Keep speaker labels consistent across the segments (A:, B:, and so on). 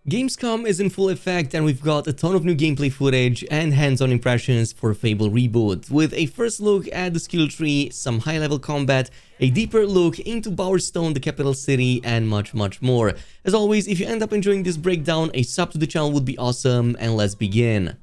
A: Gamescom is in full effect and we've got a ton of new gameplay footage and hands-on impressions for Fable Reboot, with a first look at the skill tree, some high-level combat, a deeper look into Bowerstone, the capital city, and much more. As always, if you end up enjoying this breakdown, a sub to the channel would be awesome, and let's begin.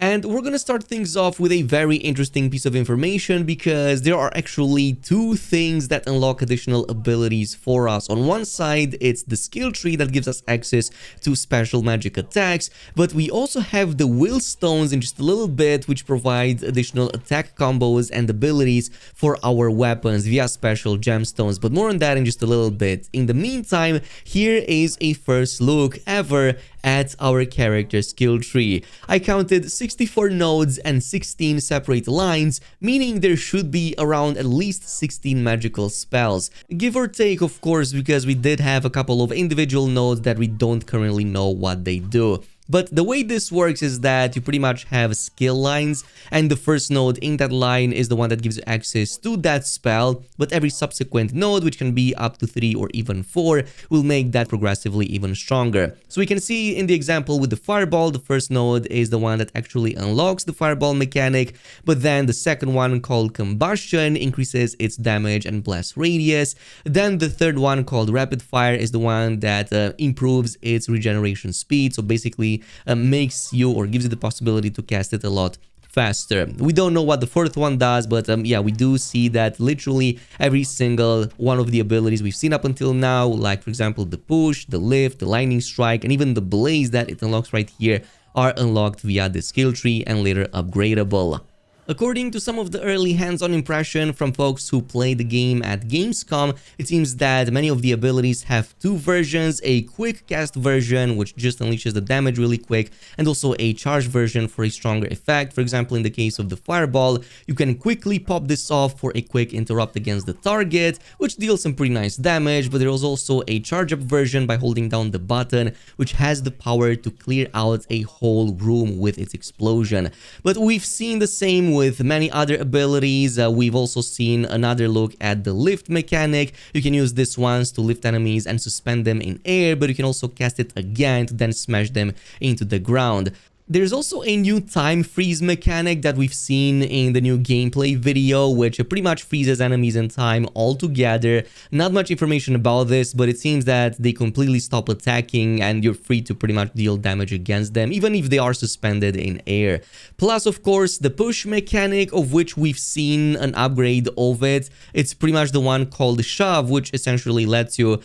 A: And we're gonna start things off with a very interesting piece of information, because there are actually two things that unlock additional abilities for us. On one side, it's the skill tree that gives us access to special magic attacks, but we also have the will stones in just a little bit, which provide additional attack combos and abilities for our weapons via special gemstones, but more on that in just a little bit. In the meantime, here is a first look ever at our character skill tree. I counted 64 nodes and 16 separate lines, meaning there should be around at least 16 magical spells. Give or take, of course, because we did have a couple of individual nodes that we don't currently know what they do. But the way this works is that you pretty much have skill lines, and the first node in that line is the one that gives you access to that spell, but every subsequent node, which can be up to 3 or even 4, will make that progressively even stronger. So we can see in the example with the fireball, the first node is the one that actually unlocks the fireball mechanic, but then the second one, called combustion, increases its damage and blast radius. Then the third one, called rapid fire, is the one that improves its regeneration speed, so basically makes you or gives you the possibility to cast it a lot faster. We don't know what the fourth one does, but yeah, we do see that literally every single one of the abilities we've seen up until now, like for example the push, the lift, the lightning strike, and even the blaze that it unlocks right here, are unlocked via the skill tree and later upgradable. According to some of the early hands-on impression from folks who played the game at Gamescom, it seems that many of the abilities have two versions: a quick cast version, which just unleashes the damage really quick, and also a charge version for a stronger effect. For example, in the case of the fireball, you can quickly pop this off for a quick interrupt against the target, which deals some pretty nice damage, but there is also a charge-up version by holding down the button, which has the power to clear out a whole room with its explosion. But we've seen the same with many other abilities. We've also seen another look at the lift mechanic. You can use this once to lift enemies and suspend them in air, but you can also cast it again to then smash them into the ground. There's also a new time freeze mechanic that we've seen in the new gameplay video, which pretty much freezes enemies in time altogether. Not much information about this, but it seems that they completely stop attacking and you're free to pretty much deal damage against them, even if they are suspended in air. Plus, of course, the push mechanic, of which we've seen an upgrade of it. It's pretty much the one called shove, which essentially lets you,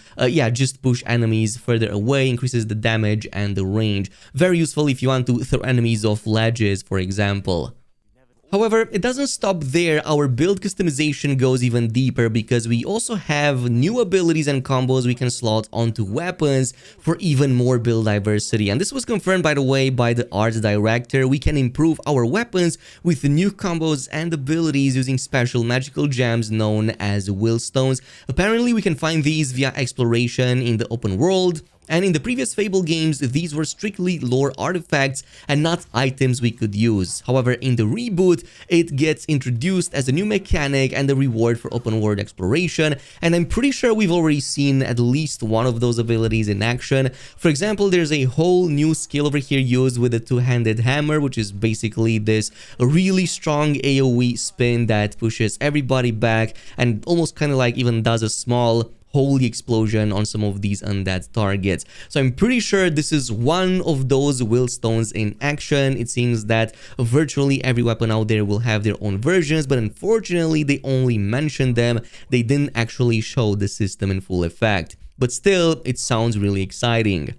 A: just push enemies further away, increases the damage and the range. Very useful if you want to throw enemies off ledges, for example. However, it doesn't stop there. Our build customization goes even deeper, because we also have new abilities and combos we can slot onto weapons for even more build diversity. And this was confirmed, by the way, by the art director. We can improve our weapons with new combos and abilities using special magical gems known as will stones. Apparently, we can find these via exploration in the open world. And in the previous Fable games, these were strictly lore artifacts and not items we could use. However, in the reboot, it gets introduced as a new mechanic and a reward for open world exploration. And I'm pretty sure we've already seen at least one of those abilities in action. For example, there's a whole new skill over here used with the two-handed hammer, which is basically this really strong AoE spin that pushes everybody back and almost kind of like even does a small holy explosion on some of these undead targets. So I'm pretty sure this is one of those will stones in action. It seems that virtually every weapon out there will have their own versions, but unfortunately they only mentioned them. They didn't actually show the system in full effect. But still, it sounds really exciting.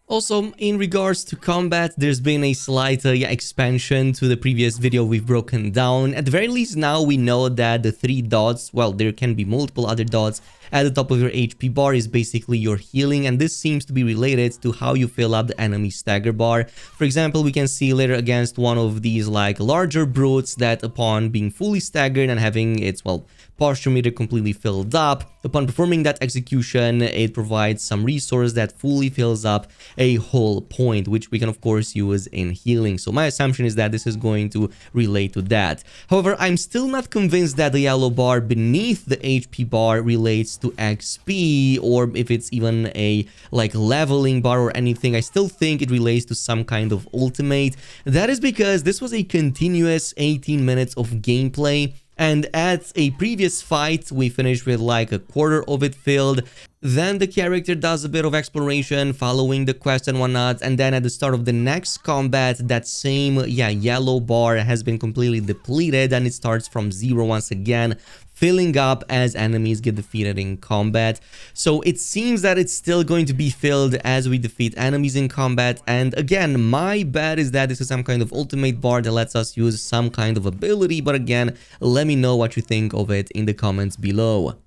A: Also, in regards to combat, there's been a slight expansion to the previous video we've broken down. At the very least, now we know that the 3 dots, well, there can be multiple other dots at the top of your HP bar, is basically your healing, and this seems to be related to how you fill up the enemy stagger bar. For example, we can see later against one of these like larger brutes that upon being fully staggered and having its, well, posture meter completely filled up, upon performing that execution, it provides some resource that fully fills up a whole point, which we can of course use in healing. So my assumption is that this is going to relate to that. However, I'm still not convinced that the yellow bar beneath the HP bar relates relates to XP or if it's even a like leveling bar or anything. I still think it relates to some kind of ultimate. That is because this was a continuous 18 minutes of gameplay. And at a previous fight, we finished with like a quarter of it filled. Then the character does a bit of exploration, following the quest and whatnot. And then at the start of the next combat, that same, yellow bar has been completely depleted. And it starts from zero once again, filling up as enemies get defeated in combat. So it seems that it's still going to be filled as we defeat enemies in combat. And again, my bet is that this is some kind of ultimate bar that lets us use some kind of ability. But again, let me know what you think of it in the comments below.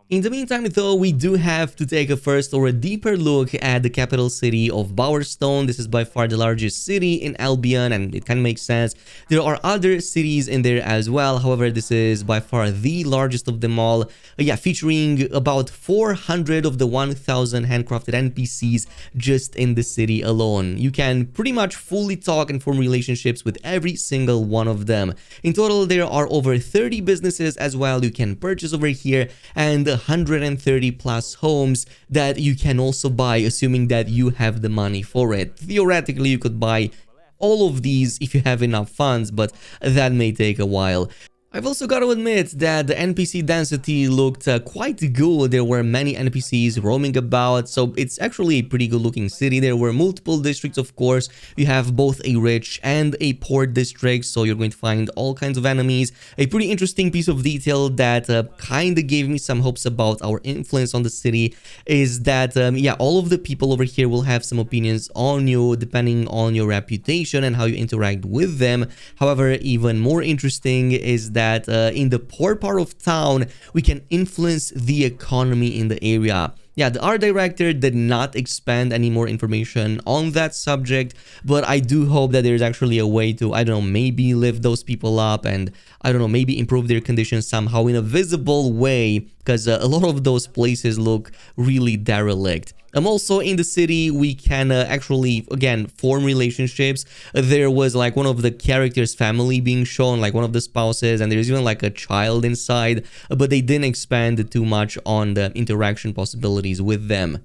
A: In the meantime, though, we do have to take a first or a deeper look at the capital city of Bowerstone. This is by far the largest city in Albion, and it kind of makes sense. There are other cities in there as well. However, this is by far the largest of them all. Featuring about 400 of the 1,000 handcrafted NPCs just in the city alone. You can pretty much fully talk and form relationships with every single one of them. In total, there are over 30 businesses as well you can purchase over here, and 130 plus homes that you can also buy, assuming that you have the money for it. Theoretically, you could buy all of these if you have enough funds, but that may take a while. I've also got to admit that the NPC density looked quite good. There were many NPCs roaming about, so it's actually a pretty good looking city. There were multiple districts, of course. You have both a rich and a poor district, so you're going to find all kinds of enemies. A pretty interesting piece of detail that kind of gave me some hopes about our influence on the city is that, all of the people over here will have some opinions on you depending on your reputation and how you interact with them. However, even more interesting is that in the poor part of town, we can influence the economy in the area. The art director did not expand any more information on that subject, but I do hope that there's actually a way to, I don't know, maybe lift those people up and, I don't know, maybe improve their conditions somehow in a visible way, because a lot of those places look really derelict. Also in the city, we can actually, again, form relationships. There was like one of the characters' family being shown, like one of the spouses, and there's even like a child inside, but they didn't expand too much on the interaction possibilities with them.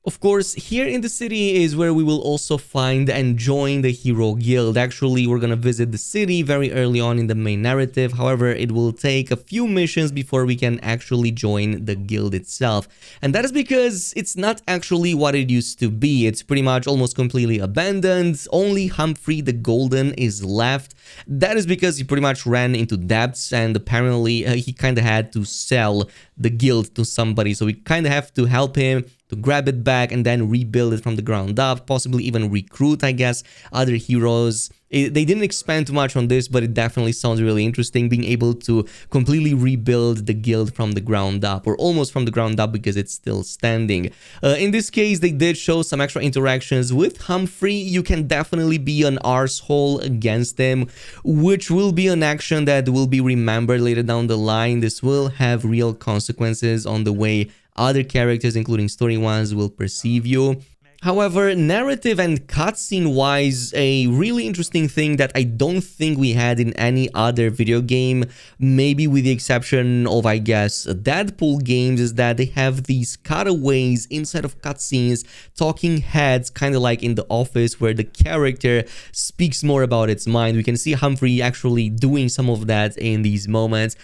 A: Of course, here in the city is where we will also find and join the Hero Guild. Actually, we're gonna visit the city very early on in the main narrative. However, it will take a few missions before we can actually join the guild itself. And that is because it's not actually what it used to be. It's pretty much almost completely abandoned. Only Humphrey the Golden is left. That is because he pretty much ran into debts, and apparently he kind of had to sell the guild to somebody. So we kind of have to help him to grab it back and then rebuild it from the ground up, possibly even recruit, I guess, other heroes. They didn't expand too much on this, but it definitely sounds really interesting, being able to completely rebuild the guild from the ground up, or almost from the ground up because it's still standing. In this case, they did show some extra interactions with Humphrey. You can definitely be an arsehole against him, which will be an action that will be remembered later down the line. This will have real consequences on the way other characters, including story ones, will perceive you. However, narrative and cutscene wise, a really interesting thing that I don't think we had in any other video game, maybe with the exception of, I guess, Deadpool games, is that they have these cutaways inside of cutscenes, talking heads, kind of like in The Office, where the character speaks more about its mind. We can see Humphrey actually doing some of that in these moments.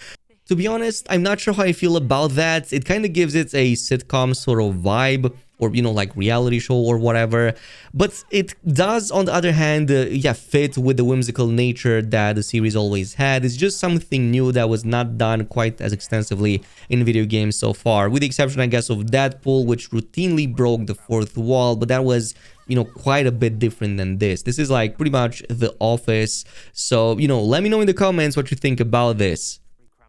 A: To be honest, I'm not sure how I feel about that. It kind of gives it a sitcom sort of vibe, or, you know, like reality show or whatever. But it does, on the other hand, fit with the whimsical nature that the series always had. It's just something new that was not done quite as extensively in video games so far, with the exception, I guess, of Deadpool, which routinely broke the fourth wall, but that was, you know, quite a bit different than this. This is like pretty much The Office. So, you know, let me know in the comments what you think about this.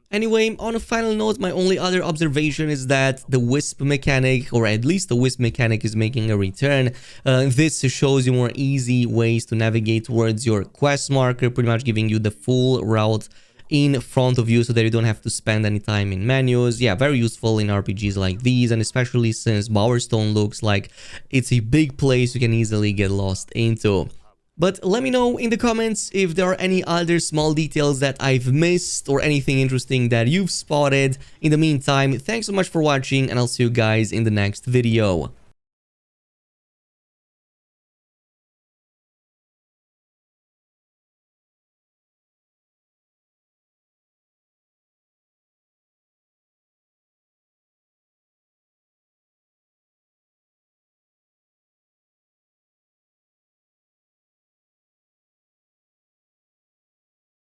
A: Anyway, on a final note, my only other observation is that the Wisp mechanic, or at least the Wisp mechanic, is making a return. This shows you more easy ways to navigate towards your quest marker, pretty much giving you the full route in front of you so that you don't have to spend any time in menus. Yeah, very useful in RPGs like these, and especially since Bowerstone looks like it's a big place you can easily get lost into. But let me know in the comments if there are any other small details that I've missed or anything interesting that you've spotted. In the meantime, thanks so much for watching, and I'll see you guys in the next video.